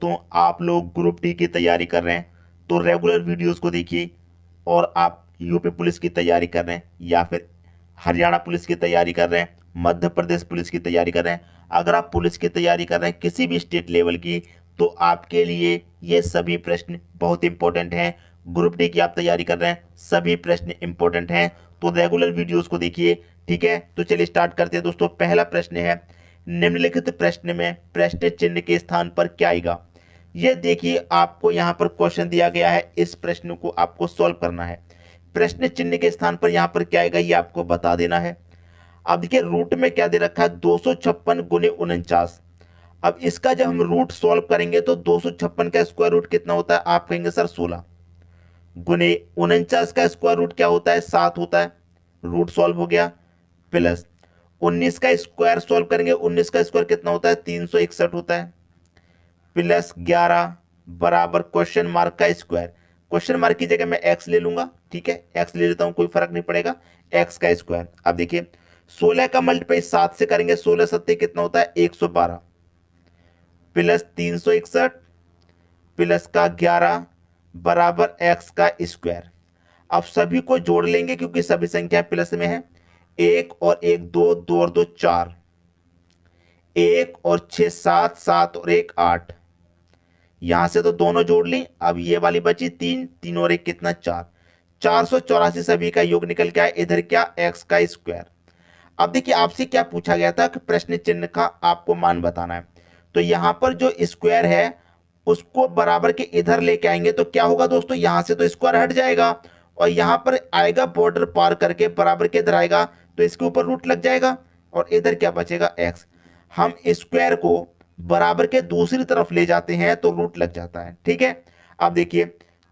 दोस्तों आप लोग ग्रुप डी की तैयारी कर रहे हैं तो रेगुलर वीडियोस को देखिए। और आप यूपी पुलिस की तैयारी कर रहे हैं या फिर हरियाणा पुलिस की तैयारी कर रहे हैं, मध्य प्रदेश पुलिस की तैयारी कर रहे हैं, अगर आप पुलिस की तैयारी कर रहे हैं किसी भी स्टेट लेवल की, तो आपके लिए ये सभी प्रश्न बहुत इंपॉर्टेंट हैं। ग्रुप डी की आप तैयारी कर रहे हैं, सभी प्रश्न इंपॉर्टेंट हैं, तो रेगुलर वीडियोस को देखिए। ठीक है, तो चलिए स्टार्ट करते हैं दोस्तों। पहला प्रश्न है, निम्नलिखित प्रश्न में प्रश्न चिन्ह के स्थान पर क्या आएगा। ये देखिए आपको यहाँ पर क्वेश्चन दिया गया है, इस प्रश्न को आपको सॉल्व करना है। प्रश्न चिन्ह के स्थान पर यहाँ पर क्या आएगा ये आपको बता देना है। अब देखिए रूट में क्या दे रखा है, 256 गुने 49। अब इसका जब हम रूट सॉल्व करेंगे तो 256 का स्क्वायर रूट कितना होता है, आप कहेंगे सर 16 गुने 49 का स्क्वायर रूट क्या होता है, 7 होता है। रूट सॉल्व हो गया। प्लस 19 का स्क्वायर सॉल्व करेंगे, 19 का स्क्वायर कितना होता है, 361 होता है। प्लस 11 बराबर क्वेश्चन मार्क का स्क्वायर। क्वेश्चन मार्क की जगह मैं एक्स ले लूंगा, ठीक है, एक्स ले लेता हूं, कोई फर्क नहीं पड़ेगा, एक्स का स्क्वायर। अब देखिए 16 का मल्टीप्लाई 7 से करेंगे, 16 सत्ते कितना होता है, 112 प्लस 361 प्लस का 11 बराबर एक्स का स्क्वायर। अब सभी को जोड़ लेंगे क्योंकि सभी संख्या प्लस में है। 1 और 1 2, 2 और 2 4, 1 और 6 7, 7 और 1 8। यहां से तो दोनों जोड़ ली, अब ये वाली बची 3, 3 और 1 कितना 4, 484 सभी का योग निकल के आया, इधर क्या एक्स का स्क्वायर। अब देखिए आपसे क्या पूछा गया था कि प्रश्न चिन्ह का आपको मान बताना है, तो यहां पर जो स्क्वायर है उसको बराबर के इधर लेके आएंगे तो क्या होगा दोस्तों, यहां से तो स्क्वायर हट जाएगा और यहां पर आएगा बॉर्डर पार करके बराबर के इधर आएगा तो इसके ऊपर रूट लग जाएगा और इधर क्या बचेगा एक्स। हम स्क्वायर को बराबर के दूसरी तरफ ले जाते हैं तो रूट लग जाता है। ठीक है, अब देखिए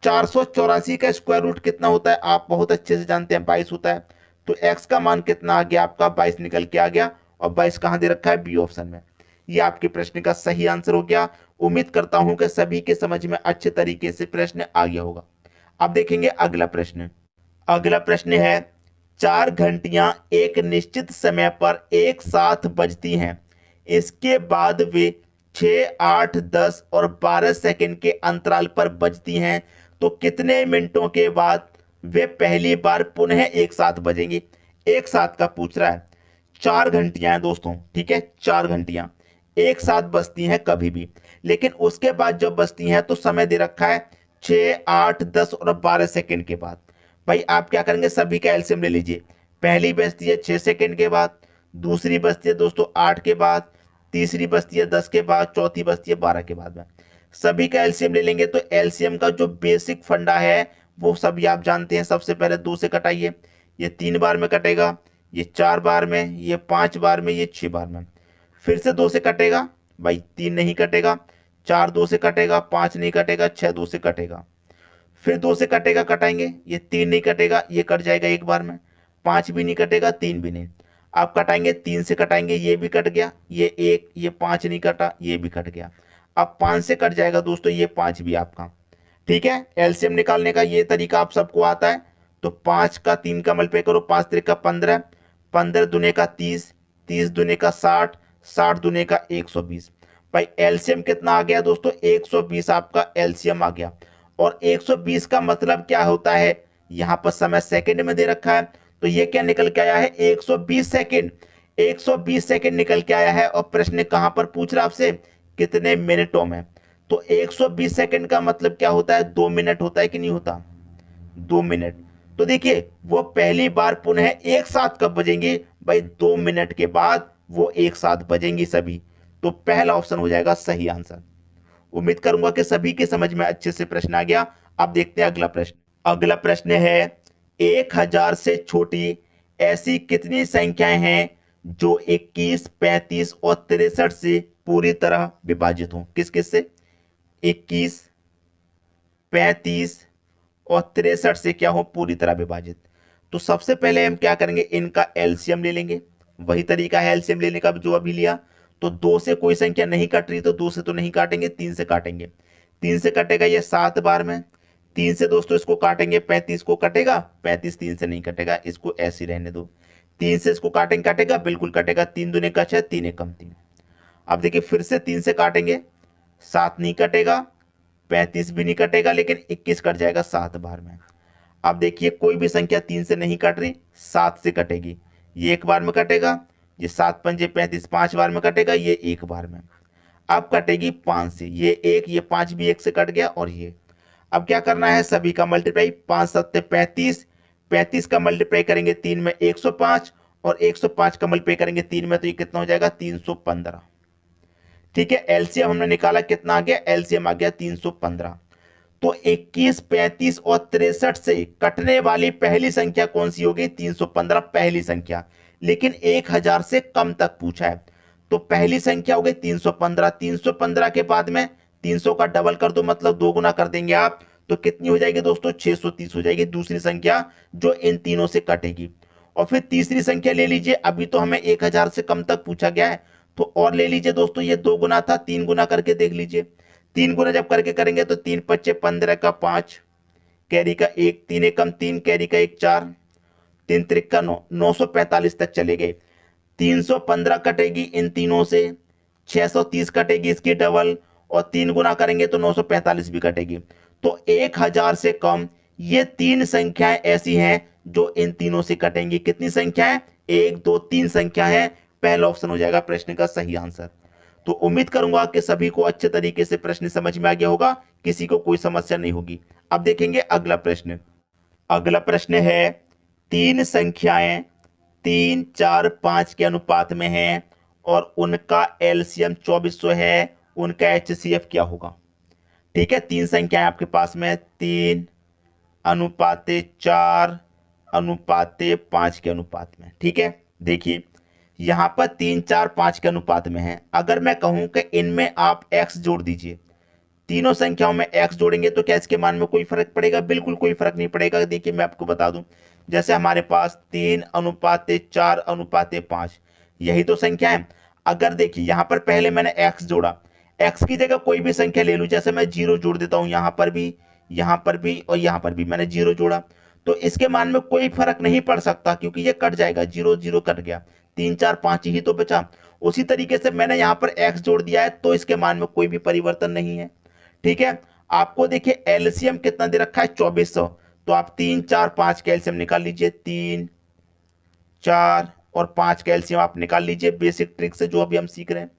484 का स्क्वायर रूट कितना होता है, आप बहुत अच्छे से जानते हैं 22 होता है। तो एक्स का मान कितना आ गया आपका, 22 निकल के आ गया और 22 कहां दे रखा है, बी ऑप्शन में। ये आपके प्रश्न का सही आंसर हो गया। उम्मीद करता हूं कि सभी के समझ में अच्छे तरीके से प्रश्न आ गया होगा। अब देखेंगे अगला प्रश्न। अगला प्रश्न है, 4 घंटियां एक निश्चित समय पर एक साथ बजती हैं, इसके बाद वे 6, 8, 10 और 12 सेकंड के अंतराल पर बजती हैं, तो कितने मिनटों के बाद वे पहली बार पुनः एक साथ बजेंगी। एक साथ का पूछ रहा है, 4 घंटियां हैं दोस्तों, ठीक है, 4 घंटियां एक साथ बजती हैं कभी भी, लेकिन उसके बाद जब बजती हैं तो समय दे रखा है 6, 8, 10 और 12 सेकंड के बाद। भाई आप क्या करेंगे, सभी का एलसीएम ले लीजिए। पहली बजती है 6 सेकंड के बाद, दूसरी बजती है दोस्तों 8 के बाद, तीसरी बजती है 10 के बाद, चौथी बजती है 12 के बाद में। सभी का एलसीएम ले लेंगे तो एलसीएम का जो बेसिक फंडा है वो सभी आप जानते हैं। सबसे पहले 2 से कटाइए, ये 3 बार में कटेगा, ये 4 बार में, ये 5 बार में, ये 6 बार में। फिर से 2 से कटेगा, भाई 3 नहीं कटेगा, 4 2 से कटेगा, 5 नहीं कटेगा, 6 2 से कटेगा। फिर 2 से कटेगा, कटाएंगे, ये 3 नहीं कटेगा, ये कट जाएगा एक बार में, 5 भी नहीं कटेगा, 3 भी नहीं। आप कटाएंगे, 3 से कटाएंगे, ये भी कट गया, ये 1, ये 5 नहीं कटा, ये भी कट गया। अब 5 से कट जाएगा दोस्तों, ये 5 भी आपका। ठीक है, एलसीएम निकालने का ये तरीका आप सबको आता है। तो 5 का 3 का मल्टीप्लाई करो, 5 3 का 15, 15 दुने का 30, 30 दुने का 60, 60 दुने का 120। भाई एलसीएम कितना आ गया दोस्तों, 120 आपका एलसीएम आ गया। और 120 का मतलब क्या होता है, यहां पर समय सेकंड में दे रखा है, तो ये क्या निकल के आया है, 120 सेकंड। 120 सेकंड निकल के आया है और प्रश्न कहां पर पूछ रहा आपसे, कितने मिनटों में। तो 120 सेकंड का मतलब क्या होता है, 2 मिनट होता है कि नहीं होता, 2 मिनट। तो देखिए वो पहली बार पुनः एक साथ कब बजेंगे, भाई 2 मिनट के बाद वो एक साथ बजेंगी सभी। तो पहला ऑप्शन हो जाएगा सही आंसर। उम्मीद करूंगा कि सभी के समझ में अच्छे से प्रश्न आ गया। अब देखते हैं अगला प्रश्न। अगला प्रश्न है, 1000 से छोटी ऐसी कितनी संख्याएं हैं जो 21, 35 और 63 से पूरी तरह विभाजित हों। किस किस से, 21, 35 और 63 से क्या हो, पूरी तरह विभाजित। तो सबसे पहले हम क्या करेंगे, इनका एलसीएम ले लेंगे। वही तरीका है एलसीएम लेने का जो अभी लिया। तो 2 से कोई संख्या नहीं कट रही तो 2 से तो नहीं काटेंगे, 3 से काटेंगे। 3 से कटेगा ये 7 बार में, 3 से दोस्तों इसको काटेंगे, 35 को कटेगा, 35 3 से नहीं कटेगा, इसको ऐसे रहने दो। 3 से इसको काटेंगे, कटेगा, बिल्कुल कटेगा, 3 दूने का 6, 3 एकम 3। अब देखिए फिर से 3 से काटेंगे, 7 नहीं कटेगा, 35 भी नहीं कटेगा, लेकिन 21 कट जाएगा 7 बार में। अब देखिए कोई भी संख्या 3 से नहीं कट रही, 7 से कटेगी। ये एक बार में कटेगा, ये 7 पंजे 35 5 बार में कटेगा, ये एक बार में। अब कटेगी 5 से, ये 1, ये 5 भी 1 से कट गया, और ये अब क्या करना है, सभी का मल्टीप्लाई। 5 7 35, 35 का मल्टीप्लाई करेंगे 3 में 105, और 105 का मल्टीप्लाई करेंगे 3 में, तो ये कितना हो जाएगा 315। ठीक है, एलसीएम हमने निकाला, कितना आ गया, एलसीएम आ गया 315। तो 21, 35 और 63 से कटने वाली पहली संख्या कौन सी होगी, 315 पहली संख्या, लेकिन 1000 से कम तक पूछा है, तो पहली संख्या हो गई 315। 315 के बाद में 300 का डबल कर दो, मतलब 2 गुना कर देंगे आप, तो कितनी हो जाएगी दोस्तों, 630 हो जाएगी दूसरी संख्या जो इन तीनों से कटेगी। और फिर तीसरी संख्या ले लीजिए, अभी तो हमें 1000 से कम तक पूछा गया है, तो और ले लीजिए दोस्तों, ये 2 गुना था, 3 गुना करके देख लीजिए। 3 गुना जब करके करेंगे तो 3 पच्चे 15 का 5, कैरी का 1, 3 एकम 3, कैरी का 1 4, 3 त्रिका 9, 945 तक चले गए। 315 कटेगी इन तीनों से, 630 कटेगी इसकी डबल, और 3 गुना करेंगे तो 945 भी कटेगी। तो 1000 से कम ये 3 संख्याएं ऐसी हैं जो इन तीनों से कटेंगी। कितनी संख्याएं, 1 2 3 संख्या है, पहला ऑप्शन हो जाएगा प्रश्न का सही आंसर। तो उम्मीद करूंगा कि सभी को अच्छे तरीके से प्रश्न समझ में आ गया होगा, किसी को कोई समस्या नहीं होगी। अब देखेंगे अगला प्रश्न। अगला प्रश्न है, 3 संख्याएं 3 4 5 के अनुपात में हैं और उनका एलसीएम 2400 है, उनका एचसीएफ क्या होगा। ठीक है, 3 संख्याएं आपके पास में, 3 अनुपाते 4 अनुपाते 5 के अनुपात में। ठीक है, देखिए यहां पर 3 4 5 के अनुपात में है। अगर मैं कहूं कि इनमें आप x जोड़ दीजिए, तीनों संख्याओं में x जोड़ेंगे तो क्या इसके मान में कोई फर्क पड़ेगा, बिल्कुल कोई फर्क नहीं पड़ेगा। देखिए मैं आपको बता दूं, जैसे हमारे पास 3 अनुपाते 4 अनुपाते 5, यही तो संख्या है। अगर देखिए यहां पर पहले मैंने x जोड़ा, x की जगह कोई भी संख्या ले लूं, जैसे मैं 0 जोड़ देता हूं, यहां पर भी, यहां पर भी और यहां पर भी मैंने 0 जोड़ा, तो इसके मान में कोई फर्क नहीं पड़ सकता, क्योंकि ये कट जाएगा, 0 0 कट गया, 3 4 5 ही तो बचा। उसी तरीके से मैंने यहां पर x जोड़ दिया है, तो इसके मान में कोई भी परिवर्तन नहीं है। ठीक है, आपको देखिए एलसीएम कितना दे रखा है, 2400, तो आप 3 4 5 का एलसीएम निकाल लीजिए, 3 4 और 5 का एलसीएम आप निकाल लीजिए, बेसिक ट्रिक से जो अभी हम सीख रहे हैं।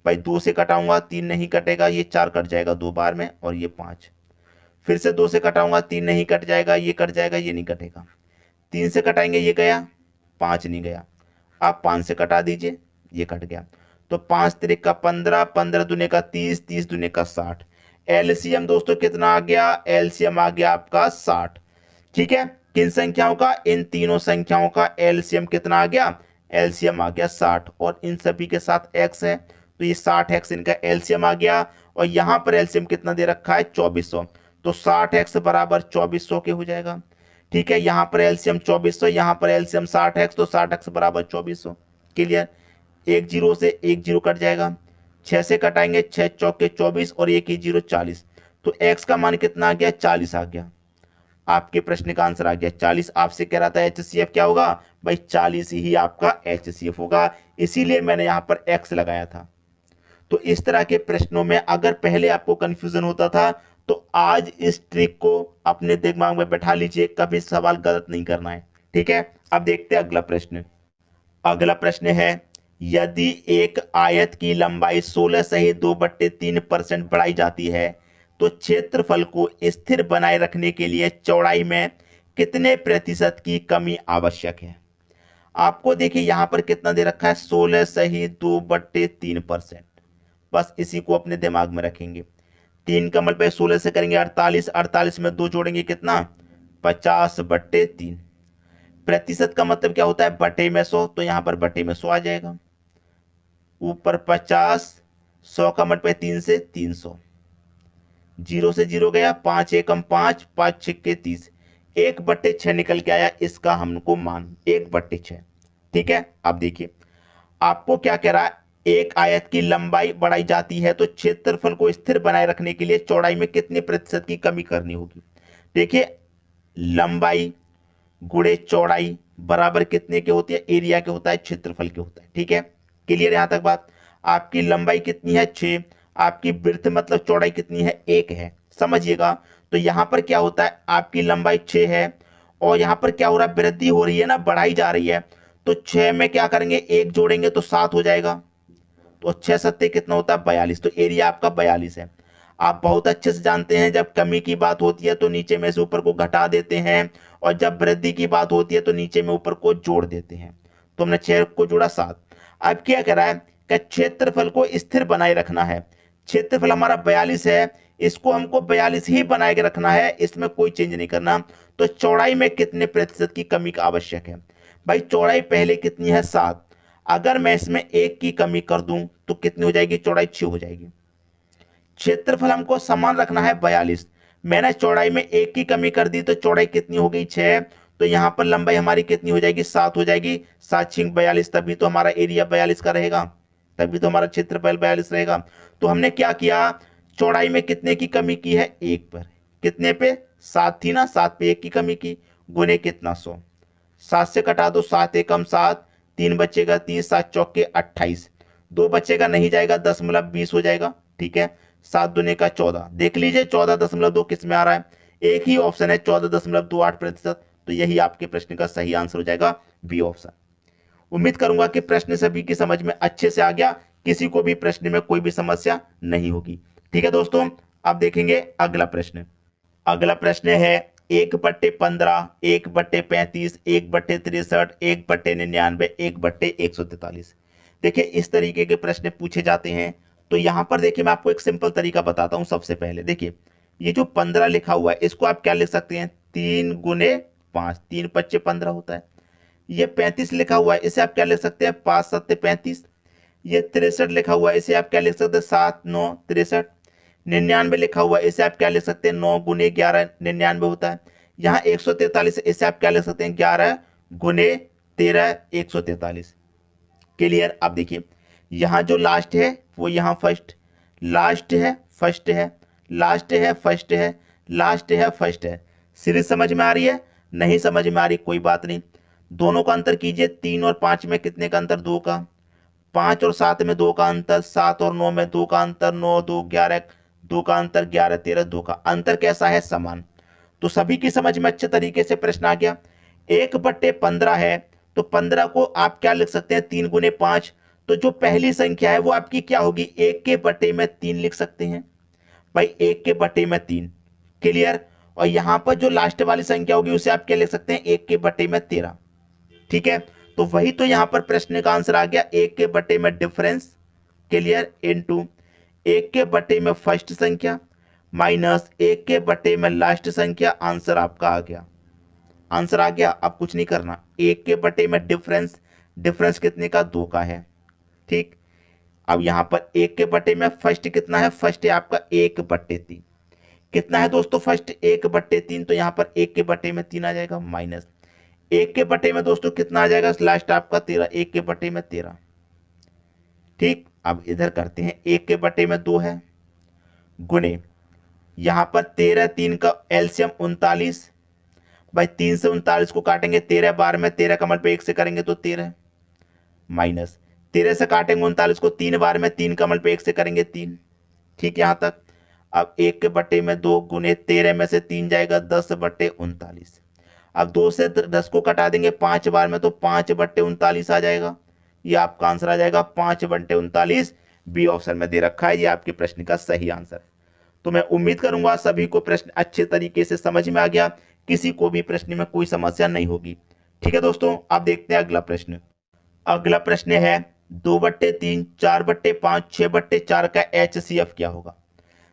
भाई 2 से कटाऊंगा 3 नहीं कटेगा, ये 4 कट जाएगा 2 बार में, और ये 5, फिर से 2 से कटाऊंगा 3 नहीं कट जाएगा, ये कट जाएगा, ये नहीं कटेगा। 3 से कटाएंगे, ये गया, 5 नहीं गया, आप 5 से कटा दीजिए, ये कट गया। तो 5 त्रिक का 15, 15 दूने का 30, 30 दूने का 60। एलसीएम दोस्तों कितना आ गया, एलसीएम आ गया आपका 60। ठीक है, किन संख्याओं का, इन तीनों संख्याओं का एलसीएम कितना आ गया, एलसीएम आ गया 60, और इन सभी के साथ x है, तो ये 60x इनका एलसीएम आ गया। और यहां पर एलसीएम कितना दे रखा है, 2400, तो 60x बराबर 2400 के हो जाएगा। ठीक है, यहां पर एलसीएम 2400, यहां पर एलसीएम 60x, तो 60x बराबर 2400। क्लियर, 1 0 से 1 0 कट जाएगा, 6 से कटाएंगे, 6 चौके 24 और 1 0 40, तो x का मान कितना आ गया, 40 आ गया। आपके प्रश्न का आंसर आ गया 40। आपसे कह रहा था एचसीएफ क्या होगा, भाई 40 ही आपका एचसीएफ होगा, इसीलिए मैंने यहां पर x लगाया था। तो इस तरह के प्रश्नों में अगर पहले आपको कंफ्यूजन होता था, तो आज इस ट्रिक को अपने दिमाग में बैठा लीजिए, कभी सवाल गलत नहीं करना है। ठीक है, अब देखते हैं अगला प्रश्न। अगला प्रश्न है, यदि एक आयत की लंबाई 16 सहित 2/3% बढ़ाई जाती है, तो क्षेत्रफल को स्थिर बनाए रखने के लिए चौड़ाई में कितने प्रतिशत की कमी आवश्यक है। आपको देखिए यहां पर कितना दे रखा है, 16 सहित 2/3%। बस इसी को अपने दिमाग में रखेंगे। 3 का मल्टीप्लाई 16 से करेंगे 48, 48 में 2 जोड़ेंगे कितना, 50/3। प्रतिशत का मतलब क्या होता है, बटे में 100, तो यहां पर बटे में 100 आ जाएगा, ऊपर 50, 100 का मल्टीप्लाई 3 से 300, 0 से 0 गया, 5 एकम 5, 5 छक्के 30, 1/6 निकल के आया इसका हमको मान, 1/6। ठीक है, अब देखिए आपको क्या कह रहा है, एक आयत की लंबाई बढ़ाई जाती है तो क्षेत्रफल को स्थिर बनाए रखने के लिए चौड़ाई में कितने प्रतिशत की कमी करनी होगी। देखिए लंबाई गुणे चौड़ाई बराबर कितने के होती है, एरिया के होता है, क्षेत्रफल के होता है। ठीक है, क्लियर यहां तक बात। आपकी लंबाई कितनी है, 6, आपकी ब्रेथ मतलब चौड़ाई कितनी है, 1 है, समझिएगा। तो यहां पर क्या होता है, आपकी लंबाई 6 है और यहां पर क्या हो रहा है, वृद्धि हो रही है ना, बढ़ाई जा रही है। तो 6 में क्या करेंगे, 1 जोड़ेंगे तो 7 हो जाएगा। तो 6 सत्ते कितना होता है, 42। तो एरिया आपका 42 है। आप बहुत अच्छे से जानते हैं जब कमी की बात होती है तो नीचे में से ऊपर को घटा देते हैं, और जब वृद्धि की बात होती है तो नीचे में ऊपर को जोड़ देते हैं। तो हमने 6 को जोड़ा 7। अब क्या कह रहा है कि क्षेत्रफल को स्थिर बनाए रखना है। क्षेत्रफल हमारा 42 है, इसको हमको 42 ही बनाए के रखना है, इसमें कोई चेंज नहीं करना। तो चौड़ाई में कितने प्रतिशत की कमी का आवश्यक है, भाई चौड़ाई पहले कितनी है, 7। अगर मैं इसमें 1 की कमी कर दूं तो कितनी हो जाएगी, चौड़ाई 6 हो जाएगी। क्षेत्रफल हमको समान रखना है 42, मैंने चौड़ाई में 1 की कमी कर दी तो चौड़ाई कितनी हो गई, 6। तो यहां पर लंबाई हमारी कितनी हो जाएगी, 7 हो जाएगी। 7 छिंग 42, तभी तो हमारा एरिया 42 का रहेगा, तभी तो हमारा क्षेत्रफल 42 रहेगा। तो हमने क्या किया, चौड़ाई में कितने की कमी की है, 1 पर। कितने पे, 7 थी ना, 7 पे 1 की कमी की, गुने कितना, 100। 7 से कटा दो, 7 एकम 7, 3 बचेगा 30, 7 चौके 28, 2 बचेगा नहीं जाएगा, 10 हो जाएगा, ठीक है। 7 दुने का 14, देख लीजिए 14.2 किस में आ रहा है, एक ही ऑप्शन है 14.28%। तो यही आपके प्रश्न का सही आंसर हो जाएगा, बी ऑप्शन। उम्मीद करूंगा कि प्रश्न सभी की समझ में अच्छे से आ गया, किसी को भी प्रश्न में कोई भी समस्या नहीं होगी। ठीक है दोस्तों, अब देखेंगे अगला प्रश्न। अगला प्रश्न है 1/15, 1/35, 1/63, 1/99, 1/143। देखिए इस तरीके के प्रश्न पूछे जाते हैं। तो यहां पर देखिए मैं आपको एक सिंपल तरीका बताता हूं। सबसे पहले देखिए ये जो 15 लिखा हुआ है इसको आप क्या लिख सकते हैं, 3 गुने 5, 3 पच्चे 15 होता है। ये 35 लिखा हुआ है, इसे आप क्या लिख सकते हैं, 5 सत्ते 35। ये 63 लिखा हुआ है, इसे आप क्या लिख सकते हैं, 7 9 63। 99 लिखा हुआ है, इसे आप क्या लिख सकते हैं, 9 गुने 11 99 होता है। यहाँ 143, इसे आप क्या लिख सकते हैं, 11 गुने 13 143। क्लियर। अब देखिए यहाँ जो लास्ट है वो यहाँ फर्स्ट, लास्ट है फर्स्ट है, लास्ट है फर्स्ट है, लास्ट है फर्स्ट है। सीरीज समझ में आ रही है, नहीं समझ में आ रही कोई बात नहीं, दोनों का अंतर कीजिए। 3 और 5 में कितने का अंतर, 2 का। 5 और 7 में 2 का अंतर, 7 और 9 में 2 का अंतर, 9 2 11, 2 का अंतर, 11 13, 2 का अंतर कैसा है, समान। तो सभी की समझ में अच्छे तरीके से प्रश्न आ गया। 1/15 है तो 15 को आप क्या लिख सकते हैं, 3 गुने 5। तो जो पहली संख्या है वो आपकी क्या होगी, 1 के बटे में 3 लिख सकते हैं भाई, 1 के बटे में 3। क्लियर। और यहां पर जो लास्ट वाली संख्या होगी उसे आप क्या लिख सकते हैं, 1 के बटे में 13। ठीक है। तो वही तो यहां पर प्रश्न का आंसर आ गया, 1 के बटे में डिफरेंस, क्लियर, इनटू 1 के बटे में फर्स्ट संख्या माइनस 1 के बटे में लास्ट संख्या। आंसर आपका आ गया, आंसर आ गया। अब कुछ नहीं करना, 1 के बटे में डिफरेंस, डिफरेंस कितने का, 2 का है, ठीक। अब यहां पर 1 के बटे में फर्स्ट कितना है, फर्स्ट है आपका 1/3। कितना है दोस्तों फर्स्ट, 1/3। तो यहां पर 1 के बटे में 3 आ जाएगा, माइनस 1 के बटे में दोस्तों कितना आ जाएगा, लास्ट आपका 13, 1 के बटे में 13। ठीक। अब इधर करते हैं, 1 के बटे में 2 है, गुने यहां पर 13 3 का एलसीएम 39। भाई 3 से 39 को काटेंगे, 13 बार में 13 कमल पे 1 से करेंगे तो 13, माइनस 13 से काटेंगे 39 को 3 बार में 3 कमल पे 1 से करेंगे 3। ठीक है यहां तक। अब 1 के बटे में 2 गुने 13 में से 3 जाएगा, 10/39। अब 2 से 10 को कटा देंगे 5 बार में तो 5/39 आ जाएगा। ये आपका आंसर आ जाएगा 5/39। बी ऑप्शन में दे रखा है, ये आपके प्रश्न का सही आंसर। तो मैं उम्मीद करूंगा सभी को प्रश्न अच्छे तरीके से समझ में आ गया, किसी को भी प्रश्न में कोई समस्या नहीं होगी। ठीक है दोस्तों, आप देखते हैं अगला प्रश्न। अगला प्रश्न है 2/3, 4/5, 6/4 का HCF क्या होगा।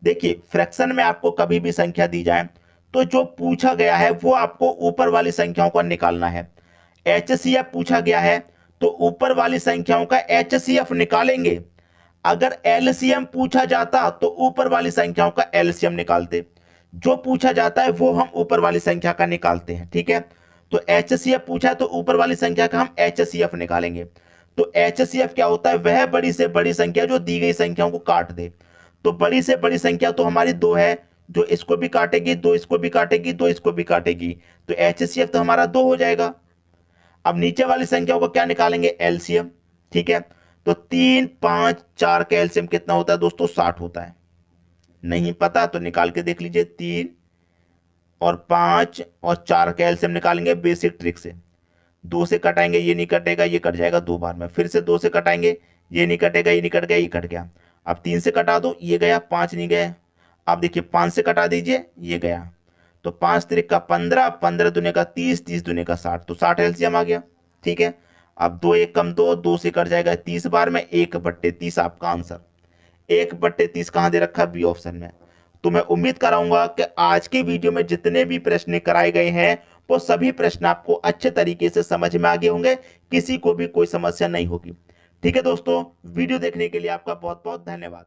देखिए फ्रैक्शन में आपको कभी भी संख्या दी जाए तो जो पूछा गया है वो आपको ऊपर वाली संख्याओं का निकालना है। HCF पूछा गया है तो ऊपर वाली संख्याओं का HCF निकालेंगे। अगर LCM पूछा जाता तो ऊपर वाली संख्याओं का LCM निकालते, जो पूछा जाता है वो हम ऊपर वाली संख्या का निकालते हैं। ठीक है। तो HCF पूछा है तो ऊपर वाली संख्या का हम HCF निकालेंगे। तो HCF क्या होता है, वह बड़ी से बड़ी संख्या जो दी गई संख्याओं को काट दे। तो बड़ी से बड़ी संख्या तो हमारी 2 है, जो इसको भी काटेगी, 2 इसको भी काटेगी, 2 इसको भी काटेगी। तो HCF तो हमारा 2 हो जाएगा। अब नीचे वाली संख्याओं को क्या निकालेंगे, LCM। ठीक है। तो 3 5 4 का एलसीएम कितना होता है दोस्तों? 60 होता है। नहीं पता तो निकाल के देख लीजिए। 3 और 5 और 4 का एलसीएम निकालेंगे बेसिक ट्रिक से। 2 से कटाएंगे, ये नहीं कटेगा, ये कट जाएगा 2 बार में। फिर से 2 से कटाएंगे, ये नहीं कटेगा, ये नहीं कट गया, ये कट गया। अब 3 से कटा दो, ये गया, 5 नहीं गया। अब देखिए 5 से कटा दीजिए, ये गया। तो 5 त्रिक का 15, 15 दूने का 30, 30 दूने का 60, तो 60 एलसीएम आ गया। ठीक है। अब 2 1 कम 2, 2 से कट जाएगा 30 बार में, 1/30 आपका आंसर। 1/30 कहां दे रखा? बी ऑप्शन में। तो मैं उम्मीद कराऊंगा कि आज के वीडियो में जितने भी प्रश्न कराए गए हैं वो सभी प्रश्न आपको अच्छे तरीके से समझ में आ गए होंगे, किसी को भी कोई समस्या नहीं होगी। ठीक है दोस्तों, वीडियो देखने के लिए आपका बहुत बहुत धन्यवाद।